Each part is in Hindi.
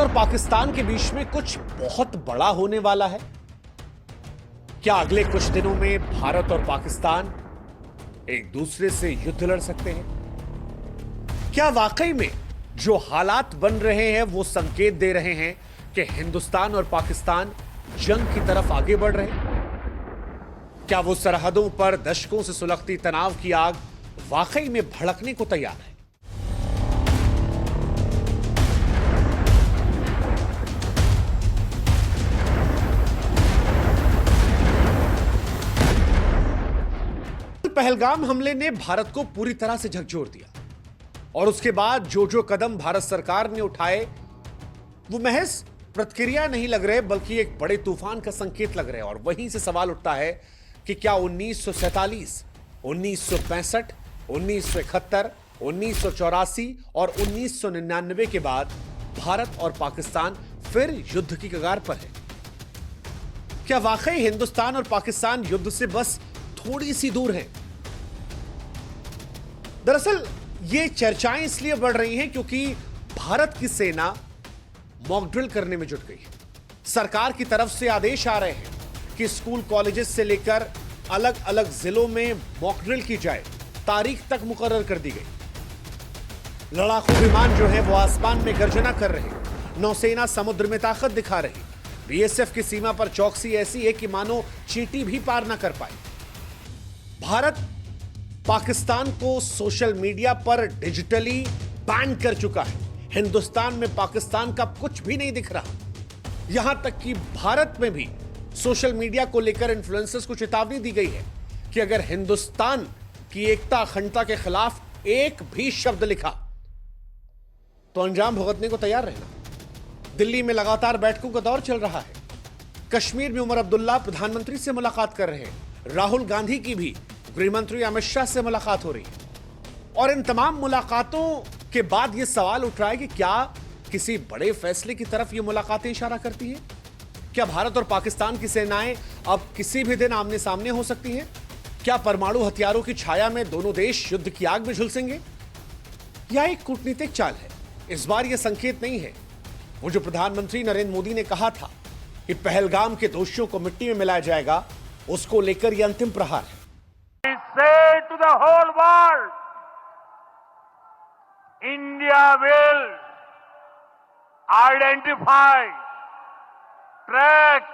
और पाकिस्तान के बीच में कुछ बहुत बड़ा होने वाला है। क्या अगले कुछ दिनों में भारत और पाकिस्तान एक दूसरे से युद्ध लड़ सकते हैं? क्या वाकई में जो हालात बन रहे हैं वो संकेत दे रहे हैं कि हिंदुस्तान और पाकिस्तान जंग की तरफ आगे बढ़ रहे हैं? क्या वो सरहदों पर दशकों से सुलगती तनाव की आग वाकई में भड़कने को तैयार है? पहलगाम हमले ने भारत को पूरी तरह से झकझोर दिया और उसके बाद जो कदम भारत सरकार ने उठाए वो महज प्रतिक्रिया नहीं लग रहे बल्कि एक बड़े तूफान का संकेत लग रहे हैं। और वहीं से सवाल उठता है कि क्या 1947, 1965, 1971, 1984 और 1999 के बाद भारत और पाकिस्तान फिर युद्ध की कगार पर है? क्या वाकई हिंदुस्तान और पाकिस्तान युद्ध से बस थोड़ी सी दूर हैं? दरअसल ये चर्चाएं इसलिए बढ़ रही हैं क्योंकि भारत की सेना मॉक ड्रिल करने में जुट गई है। सरकार की तरफ से आदेश आ रहे हैं कि स्कूल कॉलेजेस से लेकर अलग अलग जिलों में मॉक ड्रिल की जाए। तारीख तक मुकर्रर कर दी गई। लड़ाकू विमान जो है वो आसमान में गर्जना कर रहे हैं। नौसेना समुद्र में ताकत दिखा रही। बीएसएफ की सीमा पर चौकसी ऐसी है कि मानो चींटी भी पार ना कर पाए। भारत पाकिस्तान को सोशल मीडिया पर डिजिटली बैन कर चुका है। हिंदुस्तान में पाकिस्तान का कुछ भी नहीं दिख रहा। यहां तक कि भारत में भी सोशल मीडिया को लेकर इन्फ्लुएंसर्स को चेतावनी दी गई है कि अगर हिंदुस्तान की एकता अखंडता के खिलाफ एक भी शब्द लिखा तो अंजाम भुगतने को तैयार रहना। दिल्ली में लगातार बैठकों का दौर चल रहा है। कश्मीर में उमर अब्दुल्ला प्रधानमंत्री से मुलाकात कर रहे हैं। राहुल गांधी की भी गृह मंत्री अमित शाह से मुलाकात हो रही है। और इन तमाम मुलाकातों के बाद यह सवाल उठ रहा है कि क्या किसी बड़े फैसले की तरफ ये मुलाकातें इशारा करती हैं? क्या भारत और पाकिस्तान की सेनाएं अब किसी भी दिन आमने सामने हो सकती हैं? क्या परमाणु हथियारों की छाया में दोनों देश युद्ध की आग में झुलसेंगे? यह एक कूटनीतिक चाल है। इस बार यह संकेत नहीं है। वो जो प्रधानमंत्री नरेंद्र मोदी ने कहा था कि पहलगाम के दोषियों को मिट्टी में मिलाया जाएगा, उसको लेकर यह अंतिम प्रहार है। Say to the whole world, India will identify, track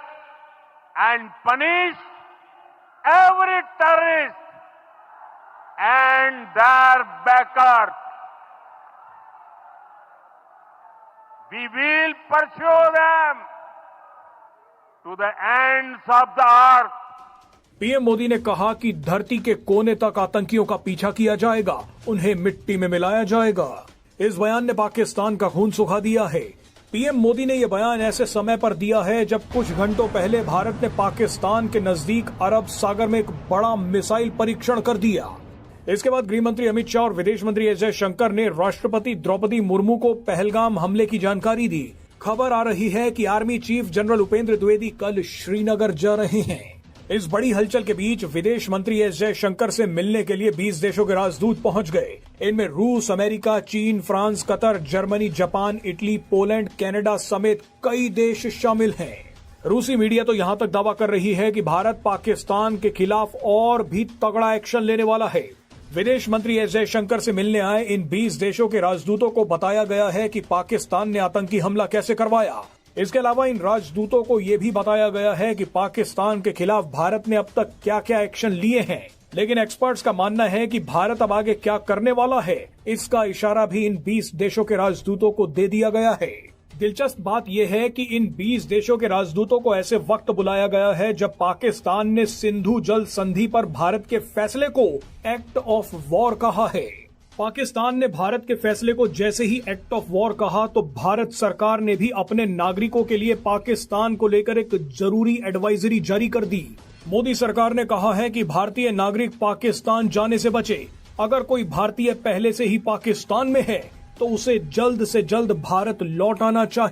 and punish every terrorist and their backers. We will pursue them to the ends of the earth. PM Modi ने कहा कि धरती के कोने तक आतंकियों का पीछा किया जाएगा, उन्हें मिट्टी में मिलाया जाएगा। इस बयान ने पाकिस्तान का खून सुखा दिया है। पीएम मोदी ने यह बयान ऐसे समय पर दिया है जब कुछ घंटों पहले भारत ने पाकिस्तान के नजदीक अरब सागर में एक बड़ा मिसाइल परीक्षण कर दिया। इसके बाद गृह मंत्री अमित शाह और विदेश मंत्री एस जयशंकर ने राष्ट्रपति द्रौपदी मुर्मू को पहलगाम हमले की जानकारी दी। खबर आ रही है कि army chief general Upendra Dwivedi कल श्रीनगर जा रहे हैं। इस बड़ी हलचल के बीच विदेश मंत्री एस जयशंकर से मिलने के लिए 20 देशों के राजदूत पहुंच गए। इनमें रूस, अमेरिका, चीन, France, Qatar, Germany, Japan, Italy, Poland, Canada समेत कई देश शामिल हैं। रूसी मीडिया तो यहां तक दावा कर रही है कि भारत पाकिस्तान के खिलाफ और भी तगड़ा एक्शन लेने वाला है। विदेश मंत्री एस जयशंकर से मिलने आए इन 20 देशों के राजदूतों को बताया गया है कि पाकिस्तान ने आतंकी हमला कैसे करवाया। इसके अलावा इन राजदूतों को यह भी बताया गया है कि पाकिस्तान के खिलाफ भारत ने अब तक क्या क्या एक्शन लिए हैं। लेकिन एक्सपर्ट्स का मानना है कि भारत अब आगे क्या करने वाला है, इसका इशारा भी इन 20 देशों के राजदूतों को दे दिया गया है। दिलचस्प बात यह है कि इन 20 देशों के राजदूतों को ऐसे वक्त बुलाया गया है जब पाकिस्तान ने सिंधु जल संधि पर भारत के फैसले को एक्ट ऑफ वॉर कहा है। पाकिस्तान ने भारत के फैसले को जैसे ही एक्ट ऑफ वॉर कहा तो भारत सरकार ने भी अपने नागरिकों के लिए पाकिस्तान को लेकर एक जरूरी एडवाइजरी जारी कर दी। मोदी सरकार ने कहा है कि भारतीय नागरिक पाकिस्तान जाने से बचे। अगर कोई भारतीय पहले से ही पाकिस्तान में है तो उसे जल्द से जल्द भारत लौट आना चाहिए।